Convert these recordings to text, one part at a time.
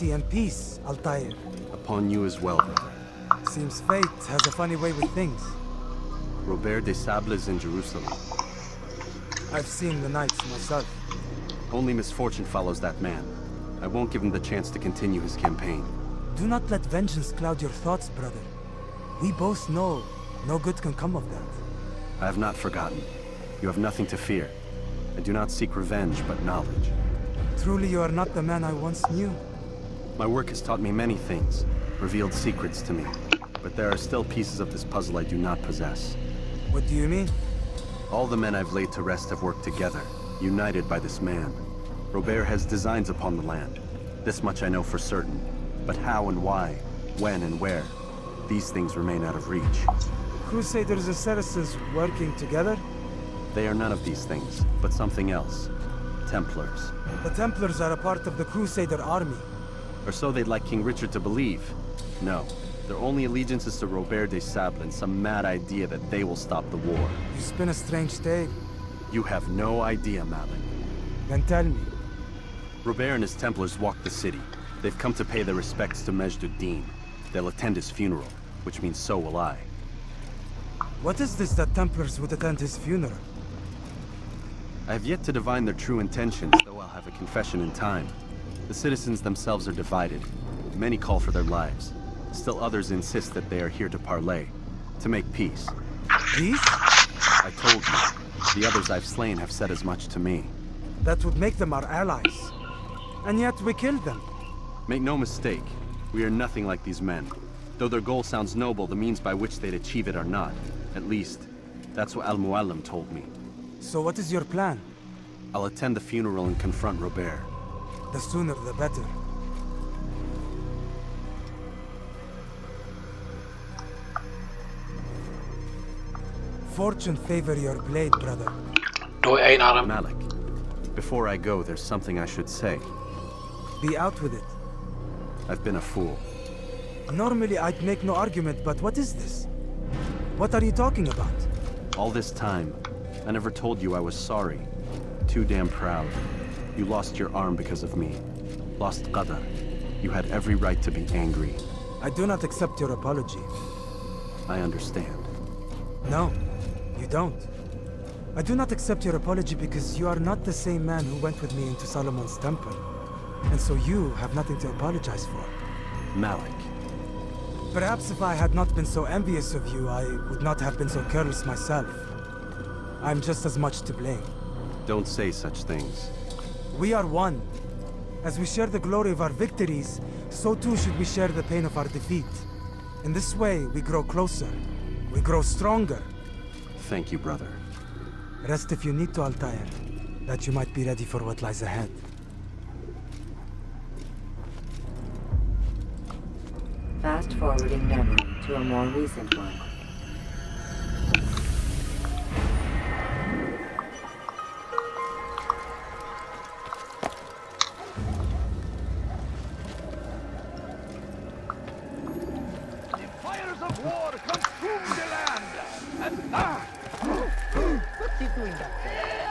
safety and peace, Altair. Upon you as well, brother. Seems fate has a funny way with things. Robert de Sable is in Jerusalem. I've seen the knights myself. Only misfortune follows that man. I won't give him the chance to continue his campaign. Do not let vengeance cloud your thoughts, brother. We both know no good can come of that. I have not forgotten. You have nothing to fear. I do not seek revenge, but knowledge. Truly you are not the man I once knew. My work has taught me many things, revealed secrets to me. But there are still pieces of this puzzle I do not possess. What do you mean? All the men I've laid to rest have worked together, united by this man. Robert has designs upon the land. This much I know for certain. But how and why, when and where, these things remain out of reach. Crusaders and Saracens working together? They are none of these things, but something else. Templars. The Templars are a part of the Crusader army. Or so they'd like King Richard to believe. No, their only allegiance is to Robert de Sable and some mad idea that they will stop the war. You spin a strange tale. You have no idea, Malik. Then tell me. Robert and his Templars walk the city. They've come to pay their respects to Majd-ud-Din. They'll attend his funeral, which means so will I. What is this that Templars would attend his funeral? I have yet to divine their true intentions, though I'll have a confession in time. The citizens themselves are divided. Many call for their lives. Still others insist that they are here to parley, to make peace. Peace? I told you. The others I've slain have said as much to me. That would make them our allies. And yet we killed them. Make no mistake, we are nothing like these men. Though their goal sounds noble, the means by which they'd achieve it are not. At least, that's what Al-Muallim told me. So what is your plan? I'll attend the funeral and confront Robert. The sooner the better. Fortune favor your blade, brother. Doe één adem. Malik, before I go, there's something I should say. Be out with it. I've been a fool. Normally I'd make no argument, but what is this? What are you talking about? All this time, I never told you I was sorry. Too damn proud. You lost your arm because of me. Lost Qadar. You had every right to be angry. I do not accept your apology. I understand. No, you don't. I do not accept your apology because you are not the same man who went with me into Solomon's temple. And so you have nothing to apologize for. Malik. Perhaps if I had not been so envious of you, I would not have been so careless myself. I'm just as much to blame. Don't say such things. We are one. As we share the glory of our victories, so too should we share the pain of our defeat. In this way, we grow closer. We grow stronger. Thank you, brother. Rest if you need to, Altair, that you might be ready for what lies ahead. Fast forwarding memory to a more recent one. The fires of war consume the land, and what's he doing back there?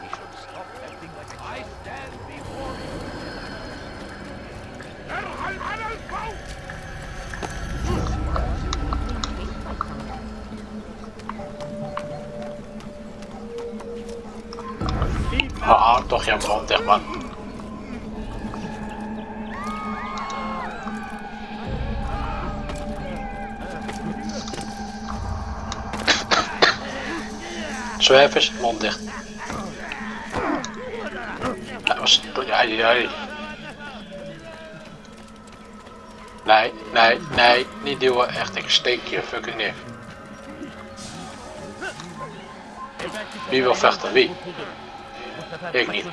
He should stop acting like I stand before you. Hou toch je mond dicht, man. Zo even je mond dicht. Nee, niet duwen. Echt, ik steek je fucking neer. Wie wil vechten? Wie? Ik niet.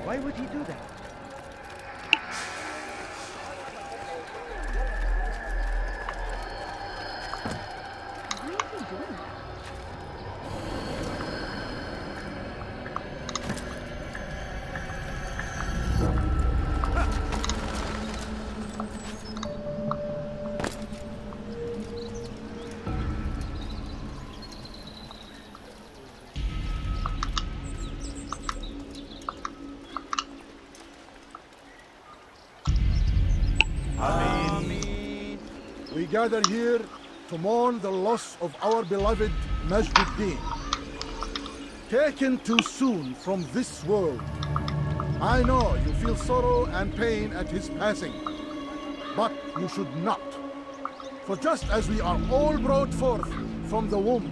Why would he do that? We gather here to mourn the loss of our beloved Majduddin, taken too soon from this world. I know you feel sorrow and pain at his passing, but you should not. For just as we are all brought forth from the womb,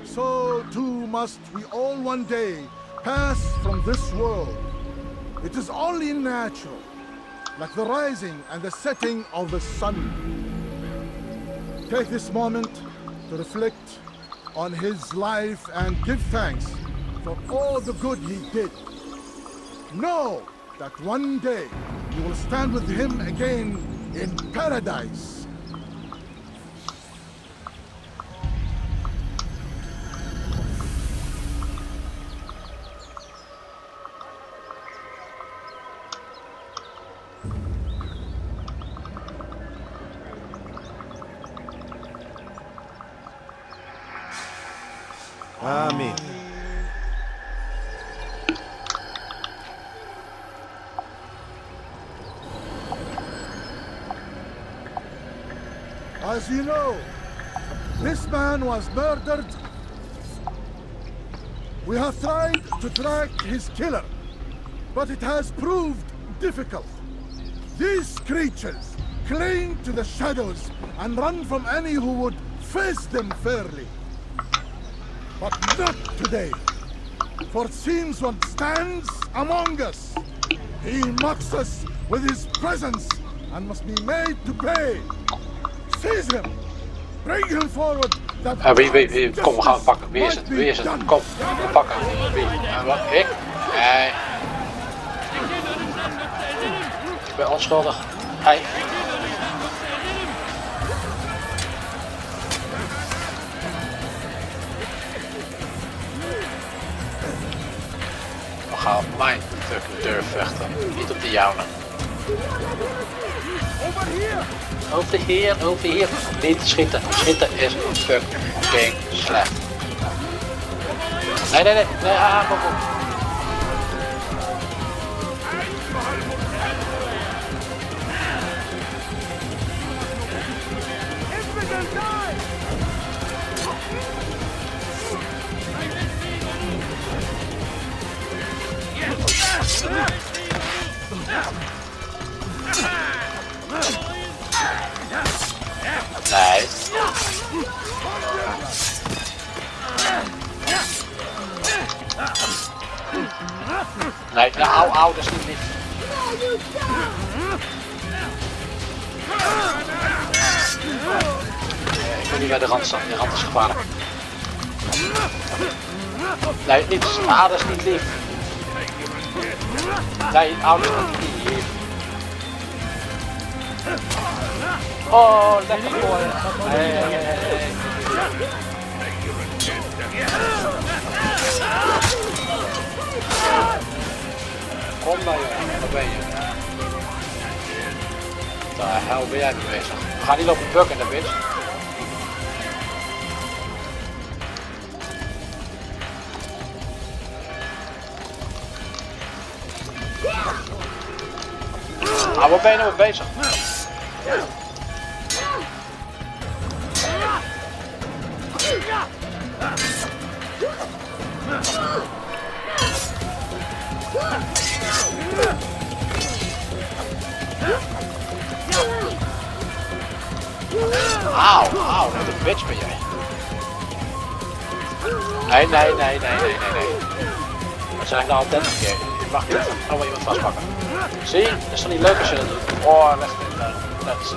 so too must we all one day pass from this world. It is only natural, like the rising and the setting of the sun. Take this moment to reflect on his life and give thanks for all the good he did. Know that one day you will stand with him again in paradise. Amen. As you know, this man was murdered. We have tried to track his killer, but it has proved difficult. These creatures cling to the shadows and run from any who would face them fairly. But not today, for it seems one stands among us. He mocks us with his presence and must be made to pay. Seize him! Bring him forward that Wie, kom, we gaan het pakken. Wie is het? Wie is het? Kom, we pakken. Wie? Wat? Ik? Nee. Ik ben onschuldig. Hij. We gaan op mijn fucking deur vechten. Niet op de jouwe. Over hier. Niet schieten. Schieten is fucking slecht. Nee, kom op. Nee. Nee, au, dat is niet lief. Ik wil niet bij de rand staan, de rand is gevaarlijk. Nee, niet, dat is niet lief. Nee, au, dat is niet lief. Oh, lekker gooien. Nee. Kom nou jongen, waar ben je? Wat de hel ben jij nu bezig? We gaan niet lopen bukken, dat bitch. Ah, waar ben je nou mee bezig? Auw, wat een bitch ben jij. Nee. Wat zeg ik nou altijd een keer? Je mag niet allemaal iemand vastpakken. Zie, dat is toch niet leuk als je dat doet? Oh, leg het in. Dat is...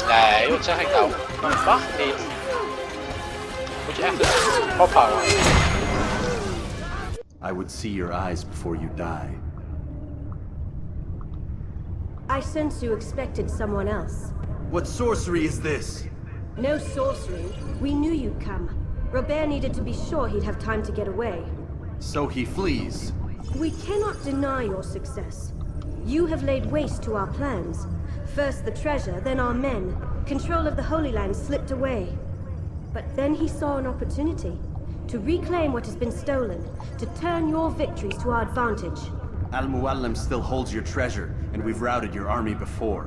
Nee, wat zeg ik nou? Dat mag niet. Moet je echt ophouden. I would see your eyes before you die. I sense you expected someone else. What sorcery is this? No sorcery. We knew you'd come. Robert needed to be sure he'd have time to get away. So he flees. We cannot deny your success. You have laid waste to our plans. First the treasure, then our men. Control of the Holy Land slipped away. But then he saw an opportunity to reclaim what has been stolen, to turn your victories to our advantage. Al-Muallim still holds your treasure, and we've routed your army before.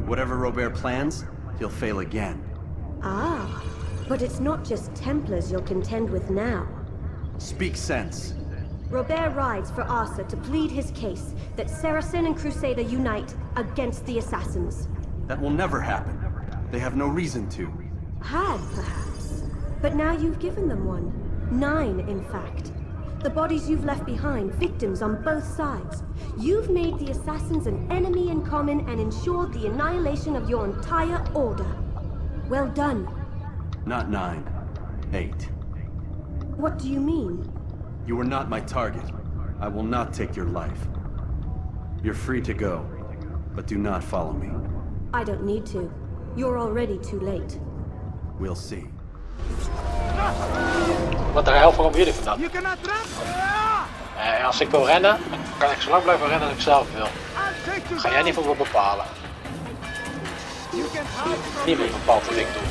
Whatever Robert plans, he'll fail again. Ah, but it's not just Templars you'll contend with now. Speak sense. Robert rides for Arsa to plead his case that Saracen and Crusader unite against the Assassins. That will never happen. They have no reason to. Had, perhaps. But now you've given them one. 9, in fact. The bodies you've left behind, victims on both sides. You've made the Assassins an enemy in common and ensured the annihilation of your entire order. Well done. Not 9. 8. What do you mean? You were not my target. I will not take your life. You're free to go, but do not follow me. I don't need to. You're already too late. We'll see. Wat de hel voor jullie vandaan? You cannot run! En als ik wil rennen, dan kan ik zo lang blijven rennen als ik zelf wil. I'll take you Ga jij niet voor me bepalen. You can hide from Niemand bepaalt wat ik doe.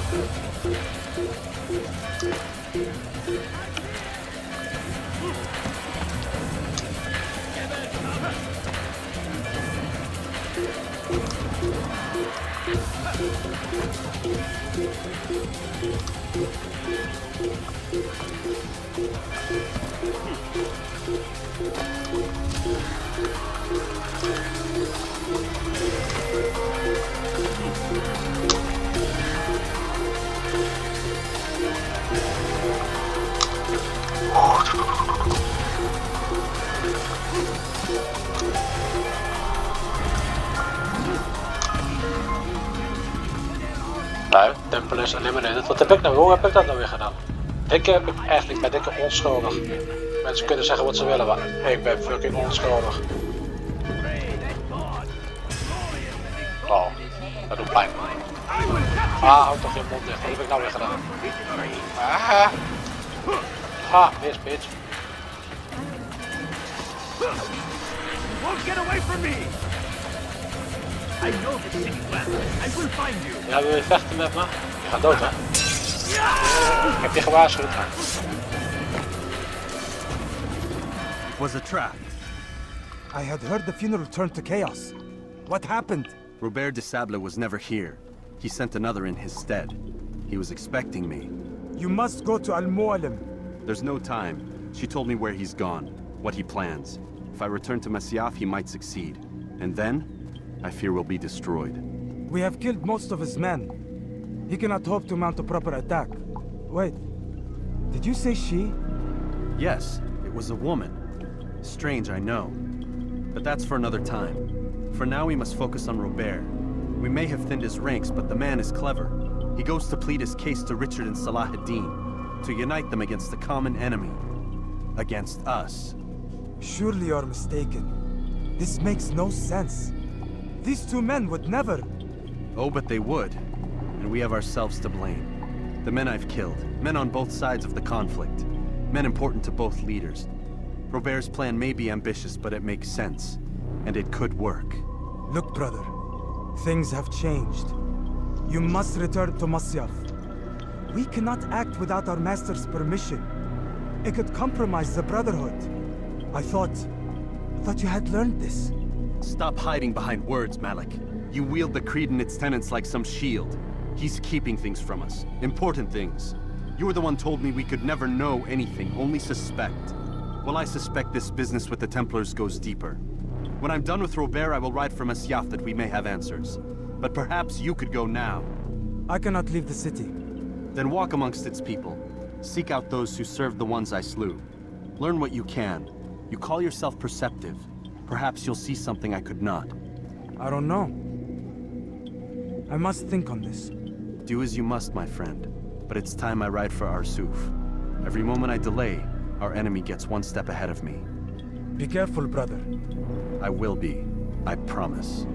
Nou, Templars eliminated. Wat heb ik nou? Hoe heb ik dat nou weer gedaan? Ik ben ik onschuldig. Mensen kunnen zeggen wat ze willen, maar ik ben fucking onschuldig. Oh, dat doet pijn. Ah, houd toch je mond dicht. Wat heb ik nou weer gedaan? Miss bitch. won't get away from me! I know this city well. I will find you. Ja, wil je vechten met me? Je gaat dood, hè? Ik heb je gewaarschuwd. It was a trap. I had heard the funeral turned to chaos. What happened? Robert de Sable was never here. He sent another in his stead. He was expecting me. You must go to Al-Mualim. There's no time. She told me where he's gone, what he plans. If I return to Masyaf, he might succeed. And then, I fear we'll be destroyed. We have killed most of his men. He cannot hope to mount a proper attack. Wait, did you say she? Yes, it was a woman. Strange, I know. But that's for another time. For now, we must focus on Robert. We may have thinned his ranks, but the man is clever. He goes to plead his case to Richard and Salah ad-Din, to unite them against the common enemy. Against us. Surely you're mistaken. This makes no sense. These two men would never... Oh, but they would. And we have ourselves to blame. The men I've killed, men on both sides of the conflict. Men important to both leaders. Robert's plan may be ambitious, but it makes sense. And it could work. Look, brother. Things have changed. You must return to Masyaf. We cannot act without our master's permission. It could compromise the Brotherhood. I thought you had learned this. Stop hiding behind words, Malik. You wield the creed and its tenets like some shield. He's keeping things from us. Important things. You were the one told me we could never know anything, only suspect. Well, I suspect this business with the Templars goes deeper. When I'm done with Robert, I will ride for Masyaf that we may have answers. But perhaps you could go now. I cannot leave the city. Then walk amongst its people. Seek out those who served the ones I slew. Learn what you can. You call yourself perceptive. Perhaps you'll see something I could not. I don't know. I must think on this. Do as you must, my friend. But it's time I ride for Arsuf. Every moment I delay, our enemy gets one step ahead of me. Be careful, brother. I will be. I promise.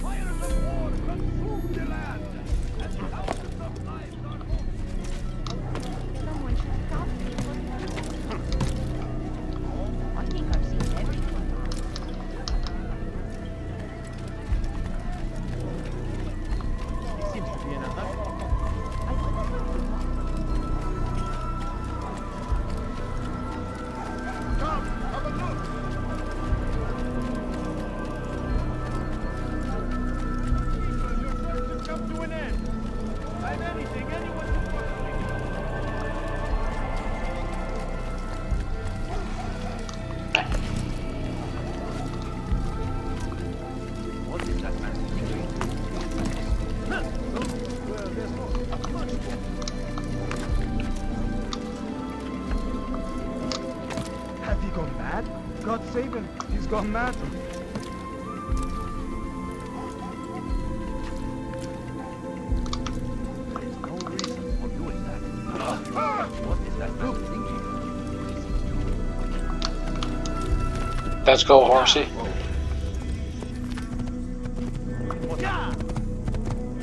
Fires of war consume the land, and thousands of lives are lost. Someone should stop me. Oh, I think I've seen everything. He seems to be in a hurry. I wonder where he was. Come, have a look. Your quest has come to an end. I'm anything anyone can possibly do. What is that man doing? Well, there's not much more. Have he gone mad? God save him. He's gone mad. There's no reason for doing that. What is that man thinking? Let's go, horsey.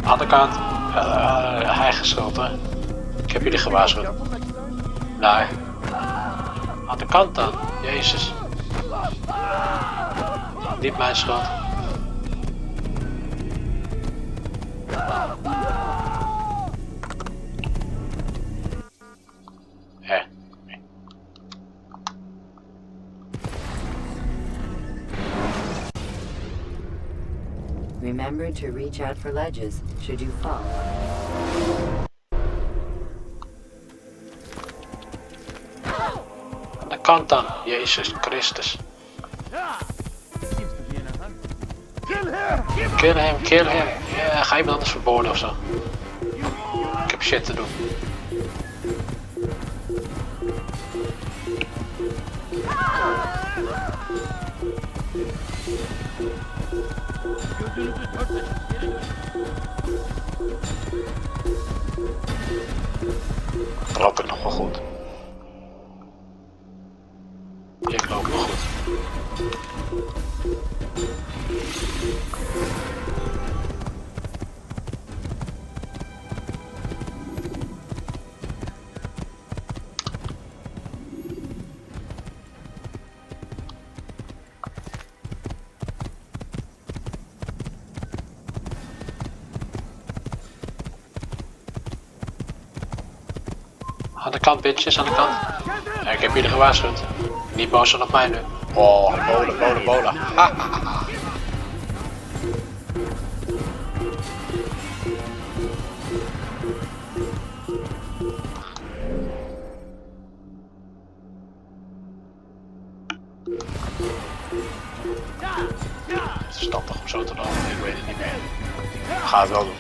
Aan de kant. Eigen schuld, hè. Ik heb jullie gewaarschuwd. Nee. Aan de kant dan. Jezus. Niet mijn schuld. Hè. Remember to reach out for ledges should you fall. Aan de kant dan. Jezus Christus. Seems to be in a hurry. Kill hem, kill hem. Ja, ga je me anders verboden of zo. Ik heb shit te doen. Loop ik nog wel goed. Ik loop nog goed. Aan de kant, bitches, aan de kant. Ja, ik heb jullie gewaarschuwd. Niet boos zijn op mij nu. Oh, bolen, bolen, bolen. Ha, ha, ha. Het is verstandig om zo te lopen, ik weet het niet meer. Ik ga het wel doen.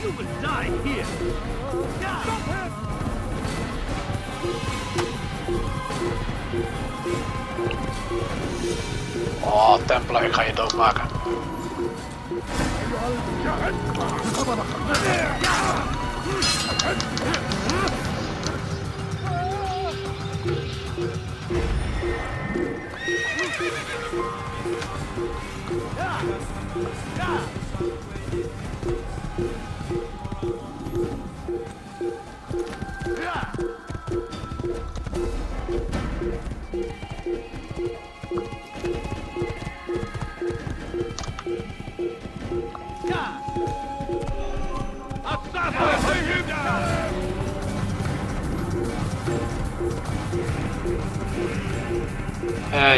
You will die here. Stop him! Oh, Templar, ik ga je doodmaken.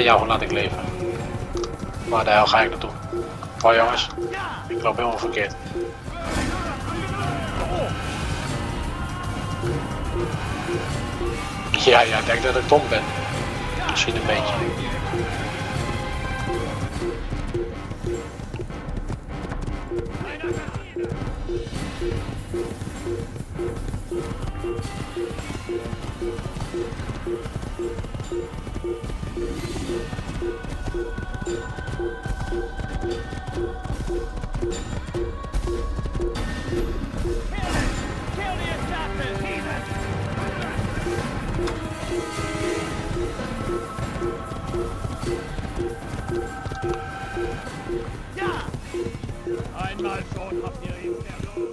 Jou laat ik leven. Waar de hel ga ik naartoe? Oh jongens, ik loop helemaal verkeerd. Ja, jij denkt dat ik dom ben. Misschien een beetje. Einmal schon habt ihr ihn verloren.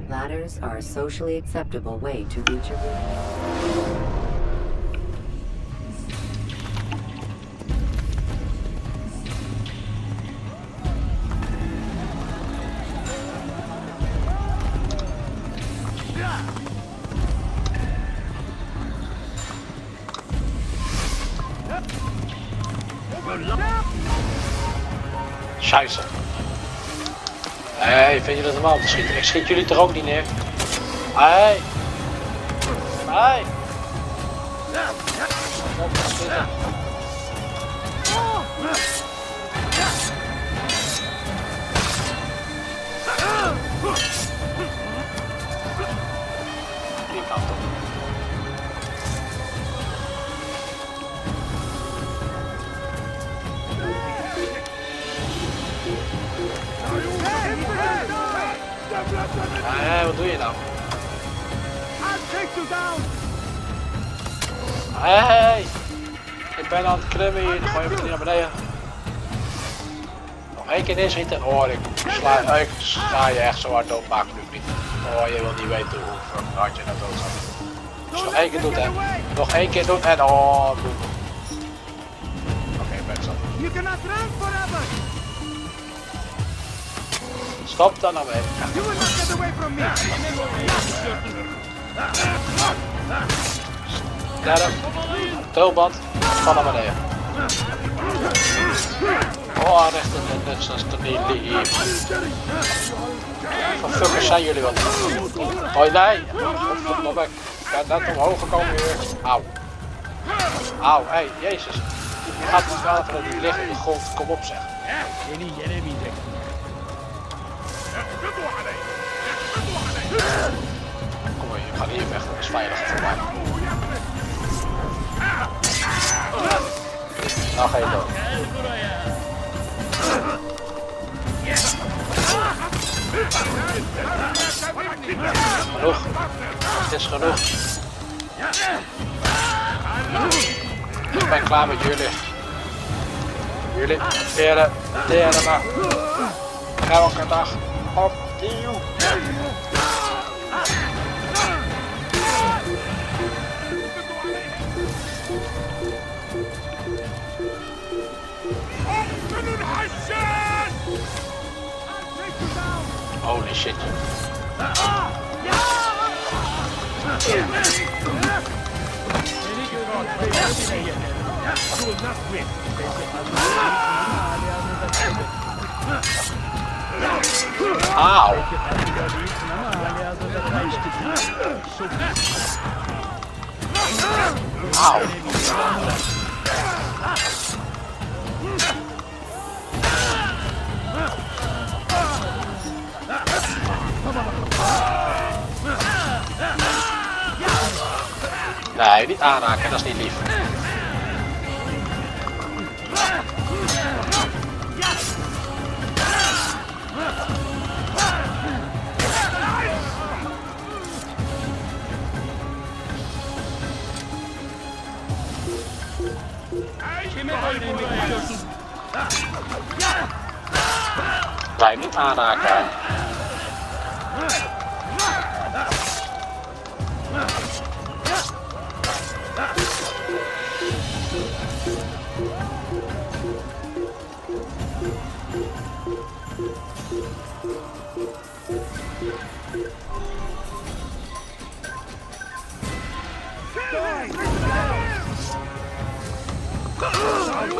Ladders are a socially acceptable way to reach a room. Scheisse. Hey, vind je dat normaal te schieten? Ik schiet jullie er ook niet neer. Hey. Hey. Kom op, schieten. Die kant op. Wat doe je nou? Hey! Ik ben aan het klimmen hier, dan gooi je hem naar beneden. Nog één keer neerschieten. Oh, ik sla je echt zo hard dood, maakt nu niet. Oh, je wil niet weten hoe hard je nou dood gaat. Dus nog één keer doen, hè. Nog één keer doen en oh, doen. Oké, ben zo. Stop dan nou mee. Sterren. Tulband. Van naar beneden. Oh, recht in de net is toch niet lief. Van fuckers zijn jullie wat. Oh nee. Godverdomme. Ik ben net omhoog gekomen hier. Auw. Auw, hé, hey, jezus. Je gaat niet water die ligt op de grond. Kom op zeg. Kom maar, je gaat hier weg, dat is veiliger voor mij. Nou ga je dood. Genoeg. Het is genoeg. Ik ben klaar met jullie. Jullie teren maar. Elke dag opnieuw. Holy shit. Auw. Auw. Nee, niet aanraken, dat is niet lief. Nee, niet aanraken.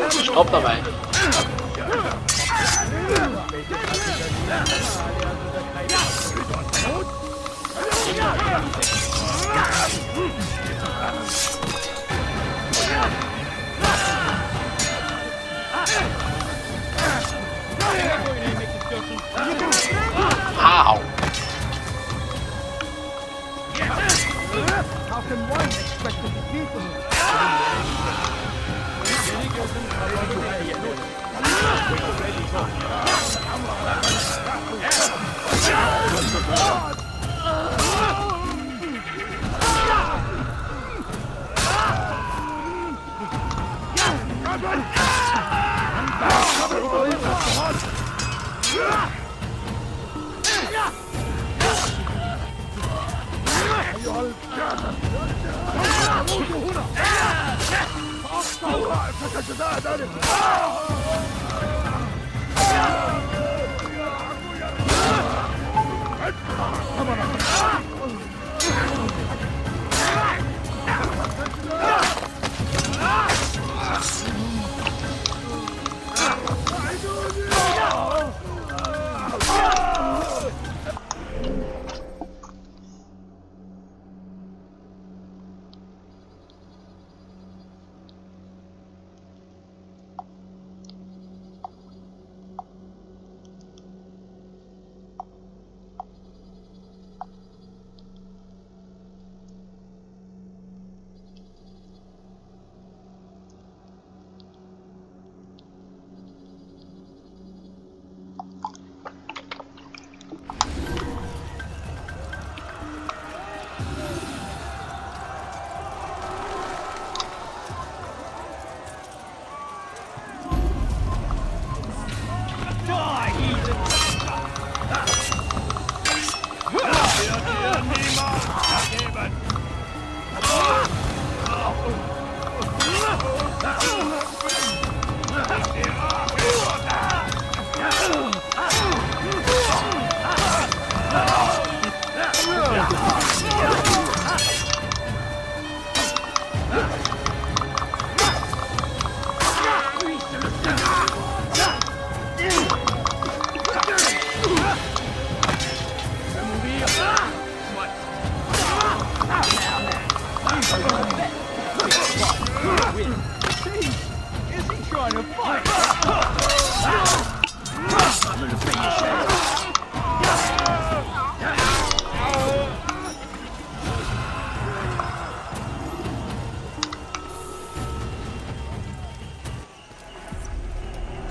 Stop daarmee. Auw. How can one expect to defeat them?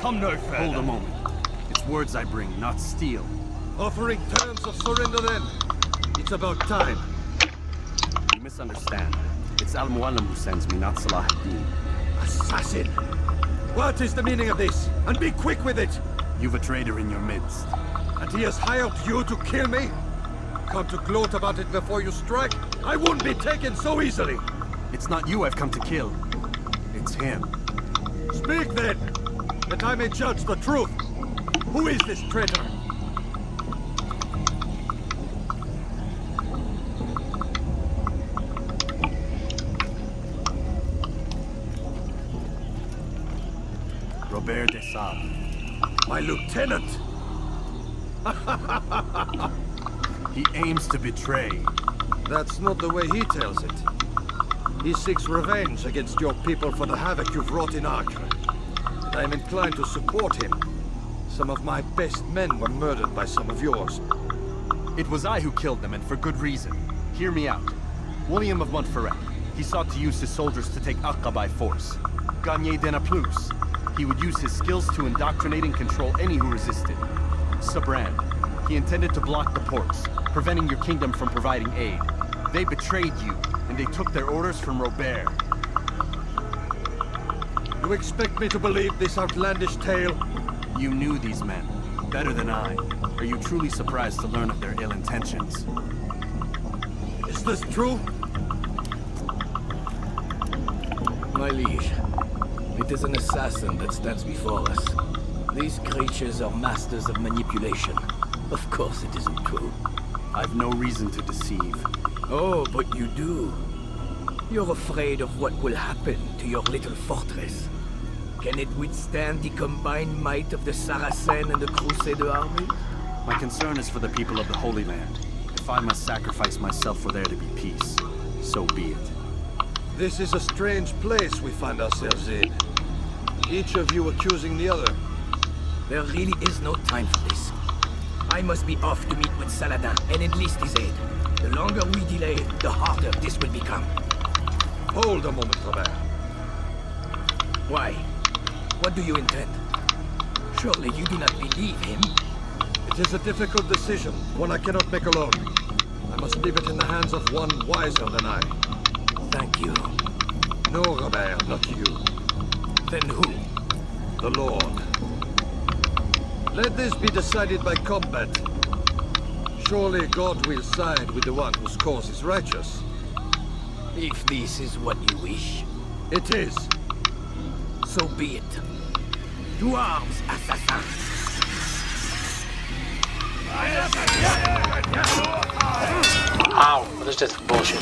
Come no further. Hold a moment. It's words I bring, not steel. Offering terms of surrender then. It's about time. You misunderstand. It's Al-Mualim who sends me, not Salah ad-Din. Assassin! What is the meaning of this? And be quick with it! You've a traitor in your midst. And he has hired you to kill me? Come to gloat about it before you strike? I wouldn't be taken so easily! It's not you I've come to kill. It's him. Speak then, that I may judge the truth. Who is this traitor? Robert de Sable. My lieutenant! He aims to betray. That's not the way he tells it. He seeks revenge against your people for the havoc you've wrought in Acre. And I am inclined to support him. Some of my best men were murdered by some of yours. It was I who killed them, and for good reason. Hear me out. William of Montferrat. He sought to use his soldiers to take Acre by force. Gagné de Naplouse. He would use his skills to indoctrinate and control any who resisted. Sabran. He intended to block the ports, preventing your kingdom from providing aid. They betrayed you, and they took their orders from Robert. You expect me to believe this outlandish tale? You knew these men, better than I. Are you truly surprised to learn of their ill intentions? Is this true? My liege, it is an assassin that stands before us. These creatures are masters of manipulation. Of course it isn't true. I've no reason to deceive. Oh, but you do. You're afraid of what will happen to your little fortress. Can it withstand the combined might of the Saracen and the Crusader army? My concern is for the people of the Holy Land. If I must sacrifice myself for there to be peace, so be it. This is a strange place we find ourselves in. Each of you accusing the other. There really is no time for this. I must be off to meet with Saladin and enlist his aid. The longer we delay, the harder this will become. Hold a moment, Robert. Why? What do you intend? Surely you do not believe him? It is a difficult decision, one I cannot make alone. I must leave it in the hands of one wiser than I. Thank you. No, Robert, not you. Then who? The Lord. Let this be decided by combat. Surely God will side with the one whose cause is righteous. If this is what you wish, It is. so be it. To arms, assassin! Auw, wat is dit voor bullshit?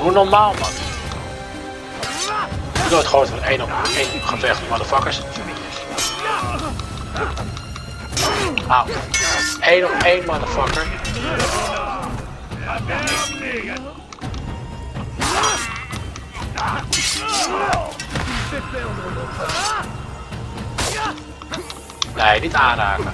Hoe normaal, man. Ik doe het gewoon van 1 op 1 gevecht, motherfuckers. Auw. 1 op 1, motherfucker. Nee, niet aanraken.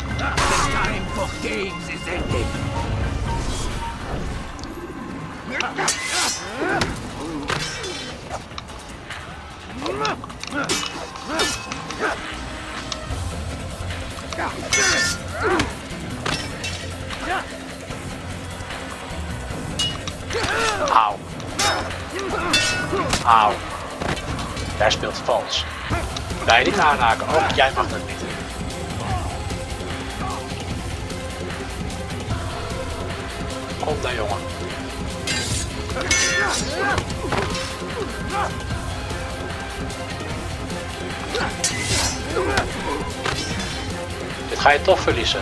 The time for games is ended. Auw. Auw. Jij speelt vals. Nee, niet aanraken. Oh, jij mag dat niet. Kom daar, jongen. Dit ga je toch verliezen.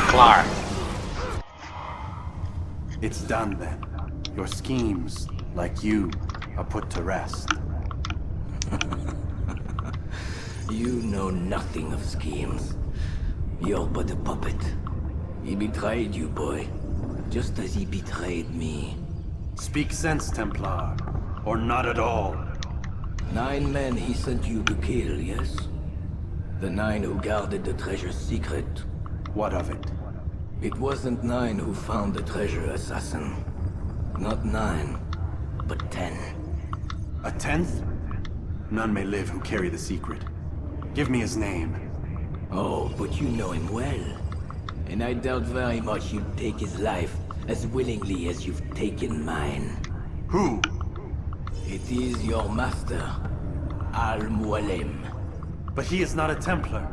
Klaar. It's done then. Your schemes, like you, are put to rest. You know nothing of schemes. You're but a puppet. He betrayed you, boy. Just as he betrayed me. Speak sense, Templar. Or not at all. 9 men he sent you to kill, yes? The 9 who guarded the treasure's secret. What of it? It wasn't 9 who found the treasure, assassin. Not 9, but 10. A 10th? None may live who carry the secret. Give me his name. Oh, but you know him well. And I doubt very much you'd take his life as willingly as you've taken mine. Who? It is your master, Al-Mualim. But he is not a Templar.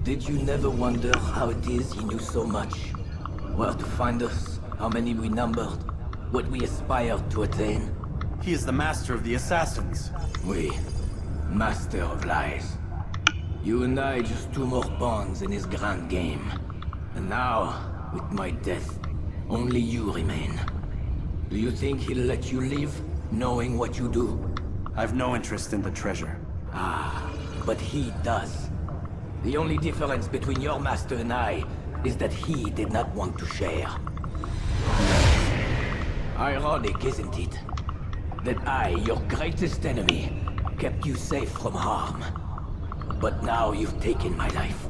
Did you never wonder how it is he knew so much? Where to find us, how many we numbered, what we aspired to attain? He is the master of the assassins. We, master of lies. You and I just 2 more pawns in his grand game. And now, with my death, only you remain. Do you think he'll let you live, knowing what you do? I've no interest in the treasure. Ah, but he does. The only difference between your master and I is that he did not want to share. Ironic, isn't it? That I, your greatest enemy, kept you safe from harm. But now you've taken my life,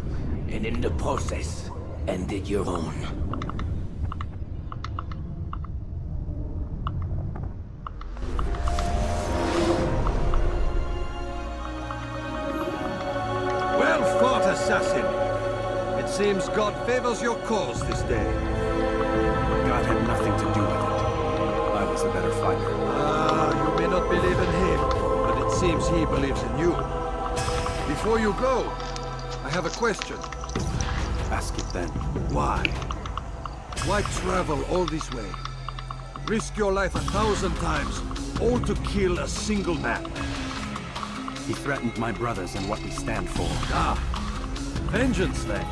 and in the process, ended your own. Seems God favors your cause this day. God had nothing to do with it. I was the better fighter. Ah, you may not believe in him, but it seems he believes in you. Before you go, I have a question. Ask it then. Why? Why travel all this way? Risk your life 1,000 times, all to kill a single man. He threatened my brothers and what we stand for. Ah, vengeance then.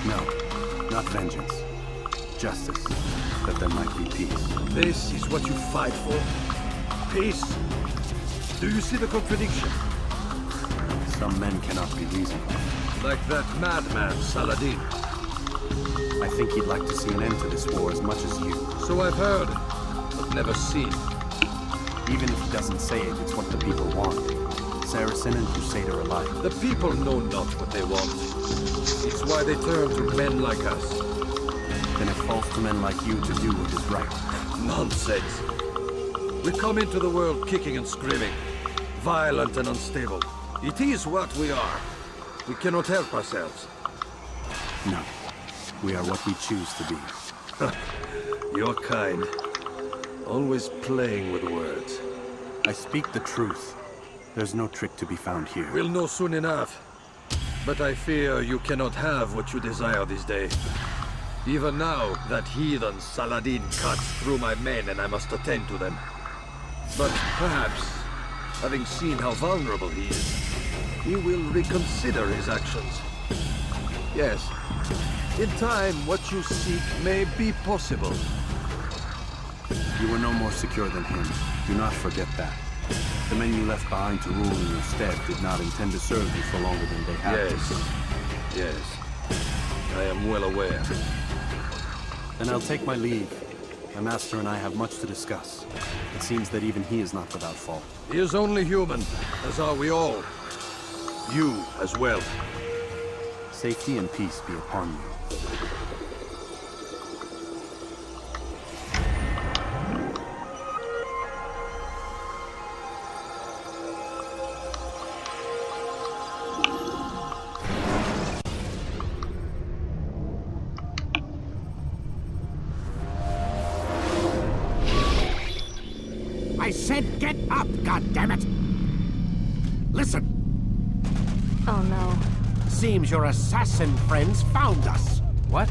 No, not vengeance. Justice, that there might be peace. This is what you fight for? Peace? Do you see the contradiction? Some men cannot be reasoned. Like that madman, Saladin. I think he'd like to see an end to this war as much as you. So I've heard, but never seen. Even if he doesn't say it, it's what the people want. Saracen and Crusader alike. The people know not what they want. It's why they turn to men like us. Then it falls to men like you to do what is right. Nonsense. We come into the world kicking and screaming, violent and unstable. It is what we are. We cannot help ourselves. No. We are what we choose to be. You're kind. Always playing with words. I speak the truth. There's no trick to be found here. We'll know soon enough. But I fear you cannot have what you desire this day. Even now, that heathen Saladin cuts through my men and I must attend to them. But perhaps, having seen how vulnerable he is, he will reconsider his actions. Yes, in time, what you seek may be possible. You were no more secure than him. Do not forget that. The men you left behind to rule in your stead did not intend to serve you for longer than they had to. Yes. I am well aware. Then I'll take my leave. My master and I have much to discuss. It seems that even he is not without fault. He is only human, as are we all. You as well. Safety and peace be upon you. I said get up, goddammit! Listen! Oh no. Seems your assassin friends found us. What?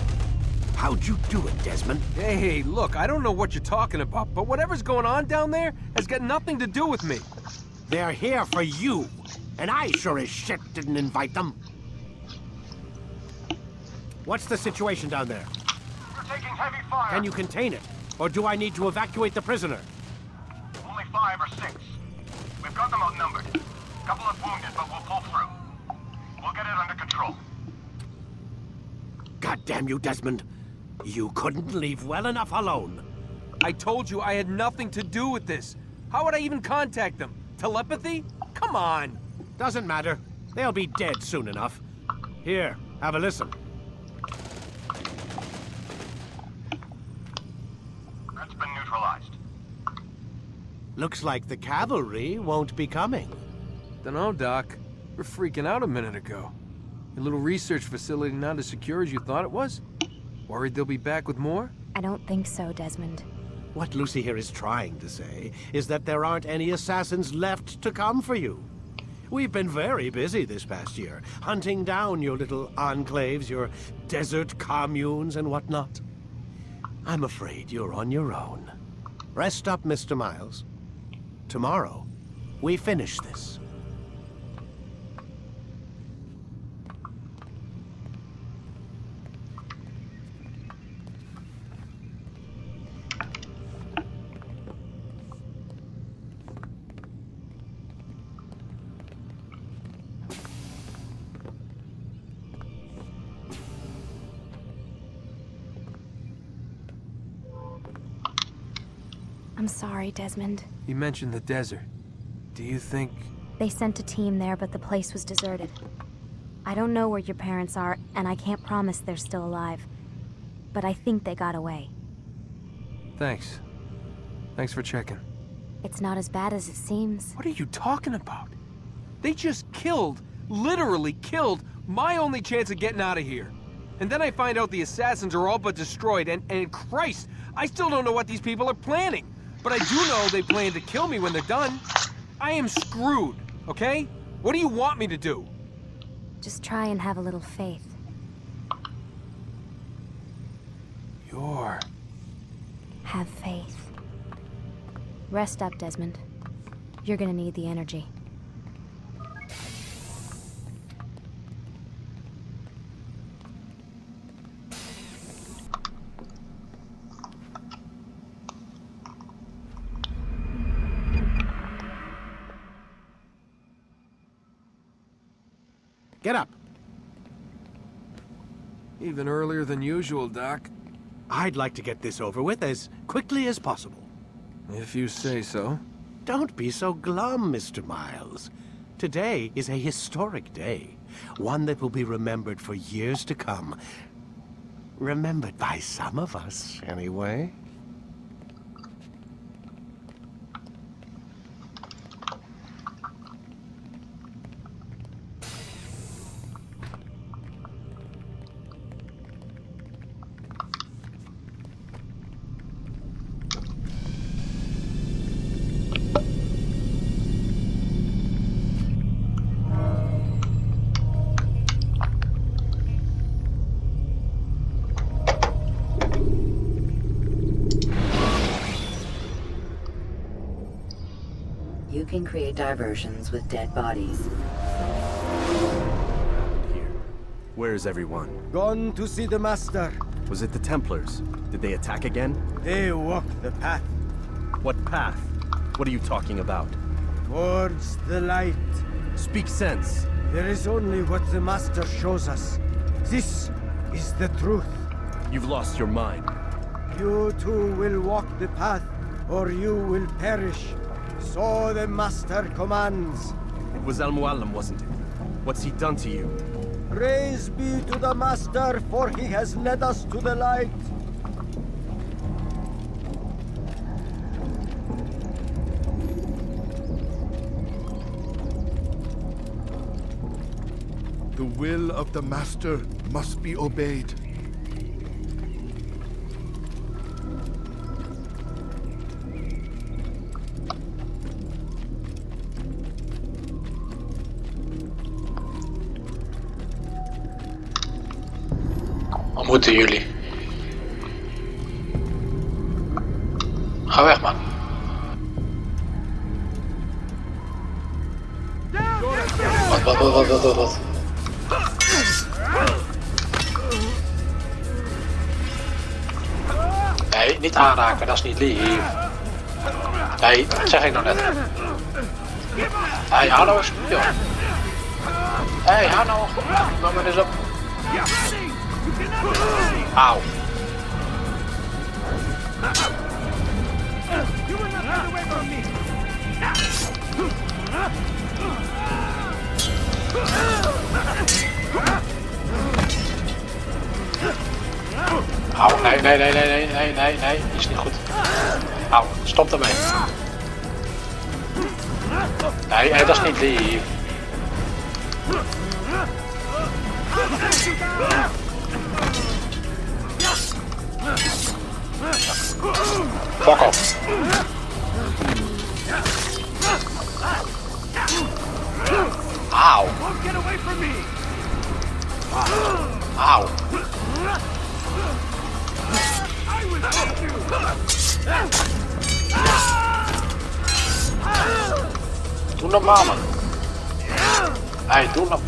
How'd you do it, Desmond? Hey, look, I don't know what you're talking about, but whatever's going on down there has got nothing to do with me. They're here for you, and I sure as shit didn't invite them. What's the situation down there? We're taking heavy fire. Can you contain it? Or do I need to evacuate the prisoner? Only 5 or 6. We've got them outnumbered. Couple of wounded, but we'll pull through. We'll get it under control. God damn you, Desmond. You couldn't leave well enough alone. I told you I had nothing to do with this. How would I even contact them? Telepathy? Come on. Doesn't matter. They'll be dead soon enough. Here, have a listen. That's been neutralized. Looks like the cavalry won't be coming. Dunno, Doc. We're freaking out a minute ago. Your little research facility not as secure as you thought it was? Worried they'll be back with more? I don't think so, Desmond. What Lucy here is trying to say is that there aren't any assassins left to come for you. We've been very busy this past year, hunting down your little enclaves, your desert communes and whatnot. I'm afraid you're on your own. Rest up, Mr. Miles. Tomorrow, we finish this. I'm sorry, Desmond. You mentioned the desert. Do you think... They sent a team there, but the place was deserted. I don't know where your parents are, and I can't promise they're still alive. But I think they got away. Thanks. Thanks for checking. It's not as bad as it seems. What are you talking about? They just killed, literally killed, My only chance of getting out of here. And then I find out the assassins are all but destroyed, and Christ, I still don't know what these people are planning. But I do know they plan to kill me when they're done. I am screwed, okay? What do you want me to do? Just try and have a little faith. Have faith. Rest up, Desmond. You're gonna need the energy. Get up. Even earlier than usual, Doc. I'd like to get this over with as quickly as possible. If you say so. Don't be so glum, Mr. Miles. Today is a historic day. One that will be remembered for years to come. Remembered by some of us, anyway. You can create diversions with dead bodies. Here. Where is everyone? Gone to see the Master. Was it the Templars? Did they attack again? They walk the path. What path? What are you talking about? Towards the light. Speak sense. There is only what the Master shows us. This is the truth. You've lost your mind. You too will walk the path, or you will perish. So the Master commands. It was Al-Mualim, wasn't it? What's he done to you? Praise be to the Master, for he has led us to the light. The will of the Master must be obeyed. Wat moeten jullie? Ga weg, man. Wat? Nee, niet aanraken, dat is niet lief. Nee, dat zeg ik nog net. Hé, hallo eens, joh. Hé, hallo. Kom maar eens op. Auw. Auw, nee, is niet goed. Auw, stop ermee. Nee, dat is niet lief. Fuck off. Auw. Auw. Doe normaal, man. Hey, doe normaal.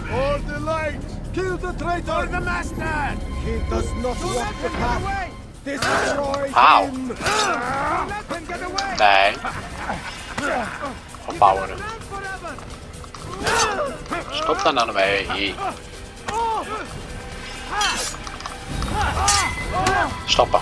For the light! Kill the traitor! For the Master! He does not walk the path! Destroy him! Nee. Opbouwen. Stop daar nou mee. Stoppen.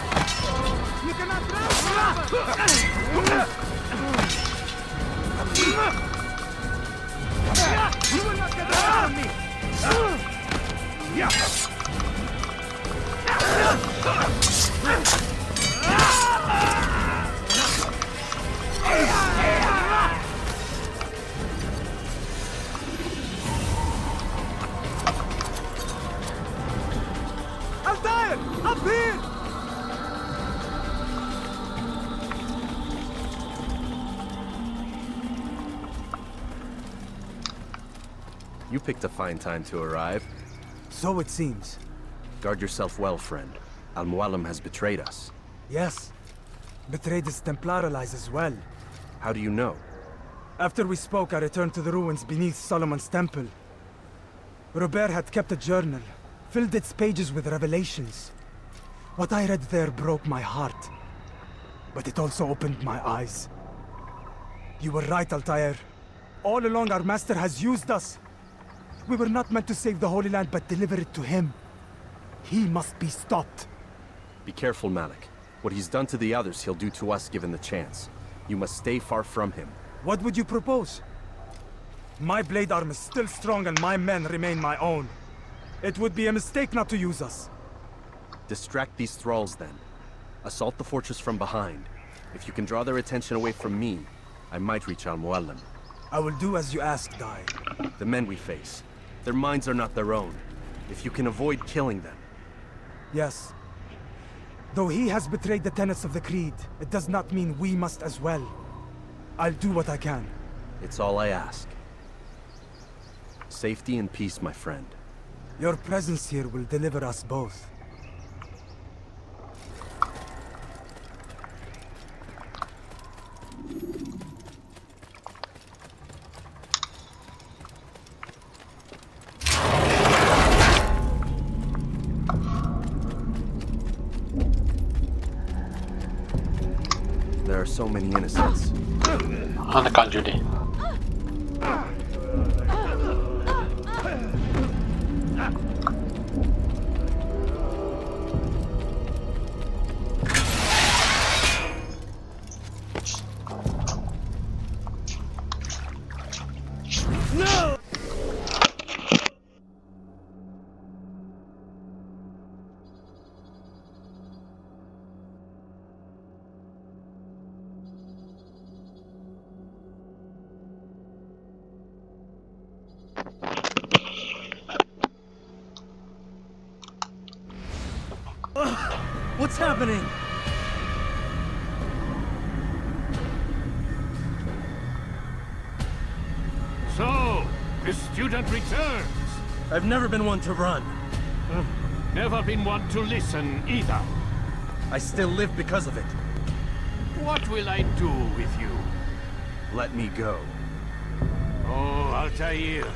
You picked a fine time to arrive. So it seems. Guard yourself well, friend. Al-Mualim has betrayed us. Yes. Betrayed his Templar allies as well. How do you know? After we spoke, I returned to the ruins beneath Solomon's temple. Robert had kept a journal, filled its pages with revelations. What I read there broke my heart. But it also opened my eyes. You were right, Altair. All along our master has used us. We were not meant to save the Holy Land, but deliver it to him. He must be stopped. Be careful, Malik. What he's done to the others, he'll do to us given the chance. You must stay far from him. What would you propose? My blade arm is still strong and my men remain my own. It would be a mistake not to use us. Distract these thralls then. Assault the fortress from behind. If you can draw their attention away from me, I might reach Al-Mualim. I will do as you ask, Dai. The men we face, their minds are not their own. If you can avoid killing them. Yes. Though he has betrayed the tenets of the Creed, it does not mean we must as well. I'll do what I can. It's all I ask. Safety and peace, my friend. Your presence here will deliver us both. There are so many innocents. Aan de kant jullie. No! What's happening? So, the student returns. I've never been one to run. Never been one to listen either. I still live because of it. What will I do with you? Let me go. Oh, Altair.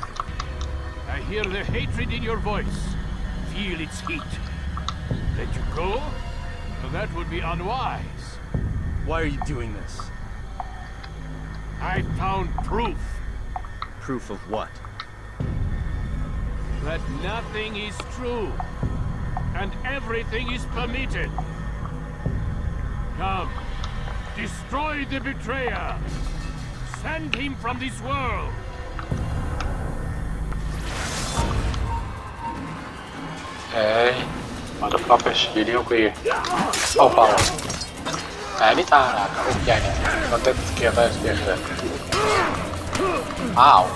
I hear the hatred in your voice. Feel its heat. Let you go? That would be unwise. Why are you doing this? I found proof. Proof of what? That nothing is true. And everything is permitted. Come. Destroy the betrayer. Send him from this world. Hey, motherfuckers, jullie ook weer. Opbouwen. Nee, niet aanraken. Ook jij niet. Ik had dit keer 1000 keer gezegd. Auw.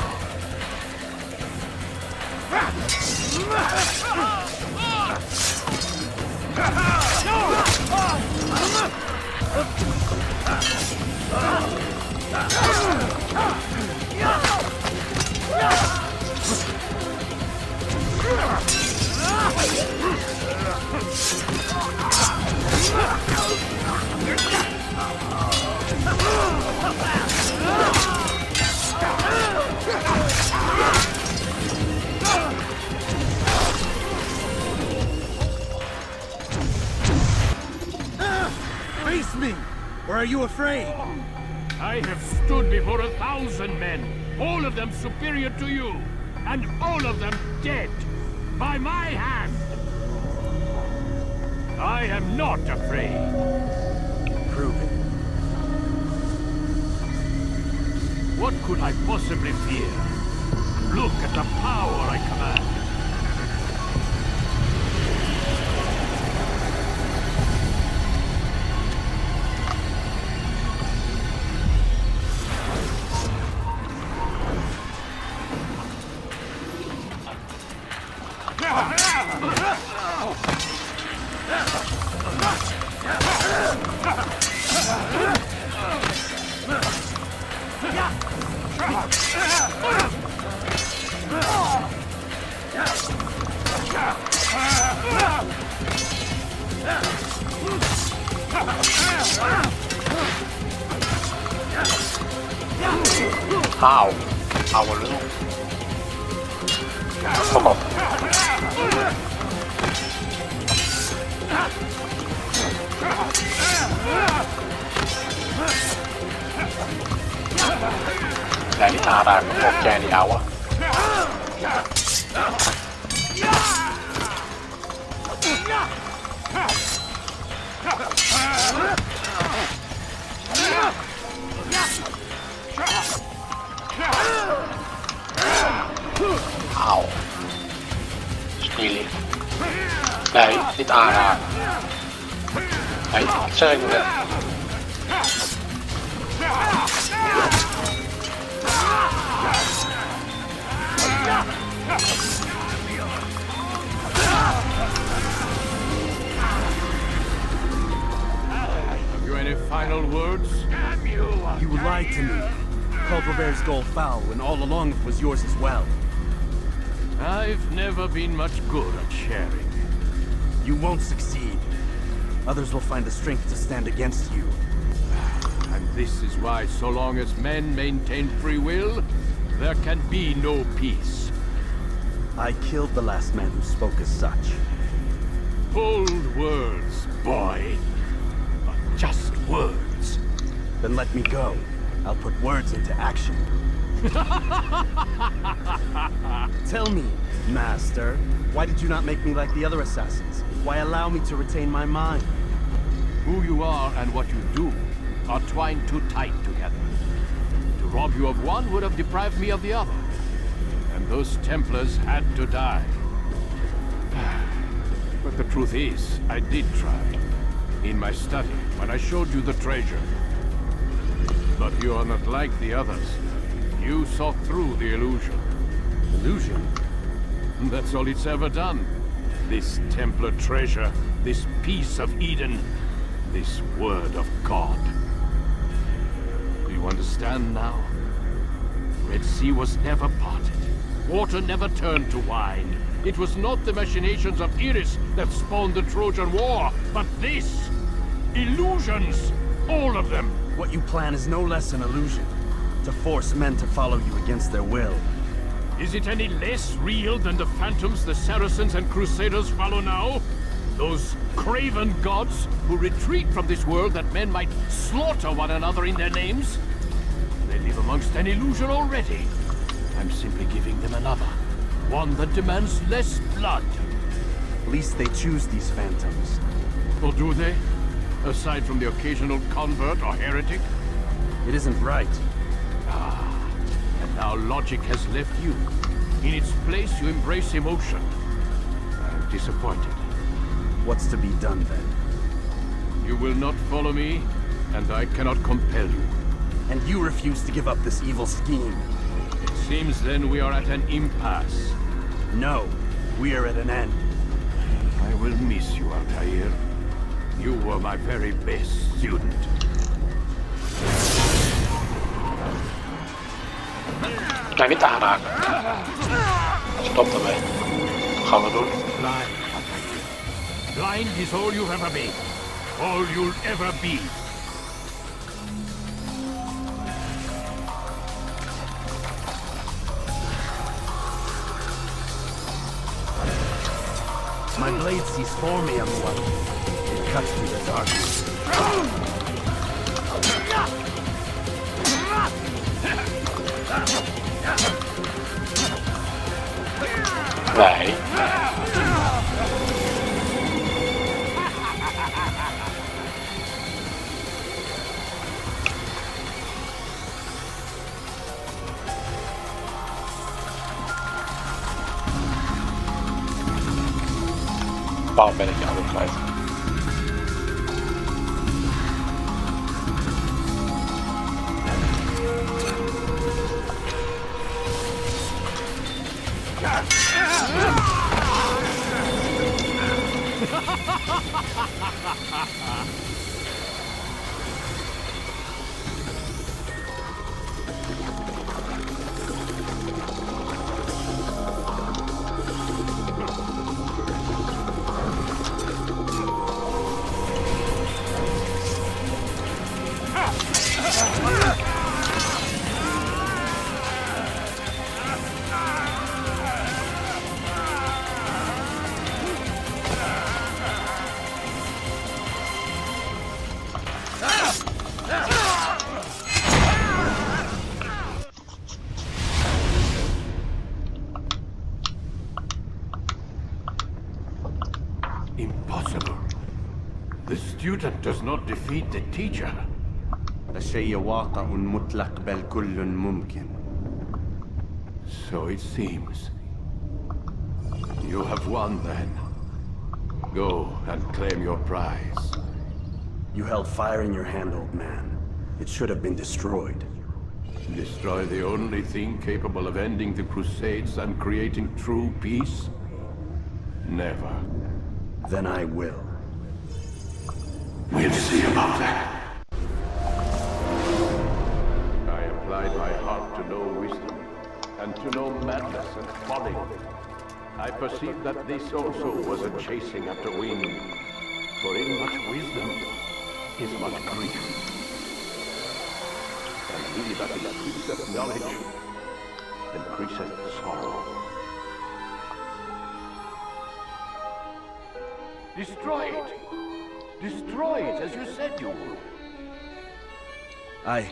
Face me! Or are you afraid? I have stood before 1,000 men, all of them superior to you, and all of them dead, by my hand. I am not afraid. Prove it. What could I possibly fear? Look at the power I command. Auw. Oude lul. Fuck op. Nee, niet aanraken. Of jij die ouwe. Auw. Sneelie. Nee, niet aanraken. Nee, dat zeg ik net. Have you any final words? You lied to me. Called Robert's goal foul when all along it was yours as well. I've never been much good at sharing. You won't succeed. Others will find the strength to stand against you. And this is why so long as men maintain free will, there can be no peace. I killed the last man who spoke as such. Bold words, boy. But just words. Then let me go. I'll put words into action. Tell me, Master, why did you not make me like the other assassins? Why allow me to retain my mind? Who you are and what you do are twined too tight together. To rob you of one would have deprived me of the other. And those Templars had to die. But the truth is, I did try. In my study, when I showed you the treasure. But you are not like the others. You saw through the illusion. Illusion? That's all it's ever done. This Templar treasure, this piece of Eden, this word of God. Do you understand now? Red Sea was never parted. Water never turned to wine. It was not the machinations of Iris that spawned the Trojan War, but this! Illusions! All of them! What you plan is no less an illusion. To force men to follow you against their will. Is it any less real than the phantoms the Saracens and Crusaders follow now? Those craven gods who retreat from this world that men might slaughter one another in their names? They live amongst an illusion already. I'm simply giving them another. One that demands less blood. At least they choose these phantoms. Or do they? Aside from the occasional convert or heretic? It isn't right. And now logic has left you. In its place, you embrace emotion. I'm disappointed. What's to be done then? You will not follow me, and I cannot compel you. And you refuse to give up this evil scheme. It seems then we are at an impasse. No, we are at an end. I will miss you, Altair. You were my very best student. Nee, niet aanraken. Stop ermee. Wat gaan we doen? Blind. Blind is all you've ever been. All you'll ever be. My blade sees for me, Amwal. It cuts through the darkness. Nee. Waarom ben ik jou weer kwijt? student does not defeat the teacher. الشيء واقع مطلق بل كل ممكن. So it seems. You have won then. Go and claim your prize. You held fire in your hand, old man. It should have been destroyed. Destroy the only thing capable of ending the Crusades and creating true peace? Never. Then I will. We'll see about that. I applied my heart to know wisdom, and to know madness and folly. I perceived that this also was a chasing after wind. For in much wisdom is much grief. And he that increaseth knowledge increaseth sorrow. Destroy it! Destroy it as you said you would. I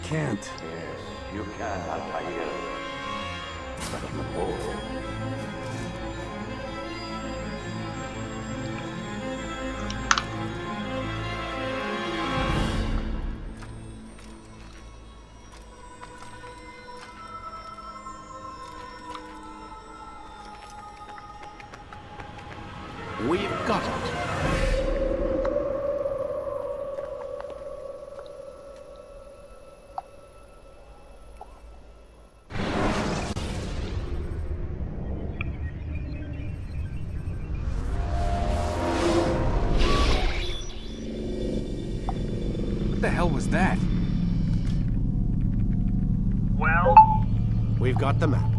can't. Yes, you can, Altair. But you won't. We've got it. What the hell was that? Well? We've got the map.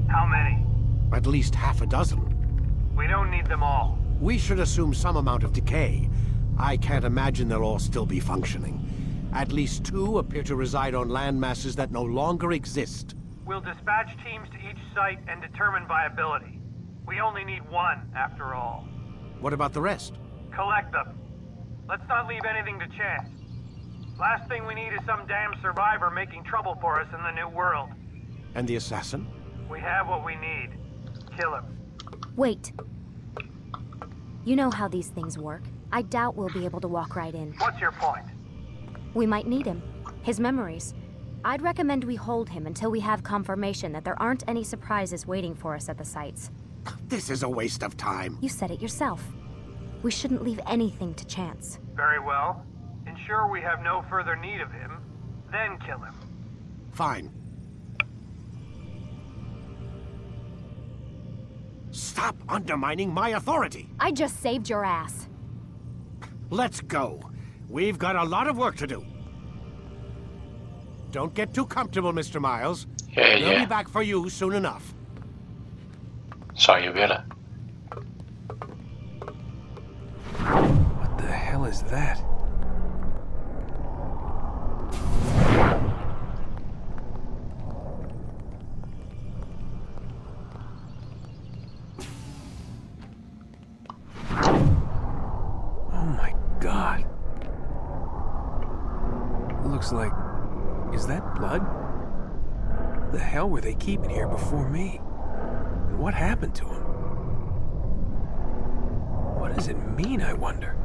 How many? At least half a dozen. We don't need them all. We should assume some amount of decay. I can't imagine they'll all still be functioning. At least 2 appear to reside on land masses that no longer exist. We'll dispatch teams to each site and determine viability. We only need 1, after all. What about the rest? Collect them. Let's not leave anything to chance. Last thing we need is some damn survivor making trouble for us in the new world. And the assassin? We have what we need. Kill him. Wait. You know how these things work. I doubt we'll be able to walk right in. What's your point? We might need him. His memories. I'd recommend we hold him until we have confirmation that there aren't any surprises waiting for us at the sites. This is a waste of time. You said it yourself. We shouldn't leave anything to chance. Very well. Ensure we have no further need of him, then kill him. Fine. Stop undermining my authority! I just saved your ass. Let's go. We've got a lot of work to do. Don't get too comfortable, Mr. Miles. We'll be back for you soon enough. Zou je willen? What the hell is that? God. Looks like... Is that blood? The hell were they keeping here before me? And what happened to him? What does it mean, I wonder?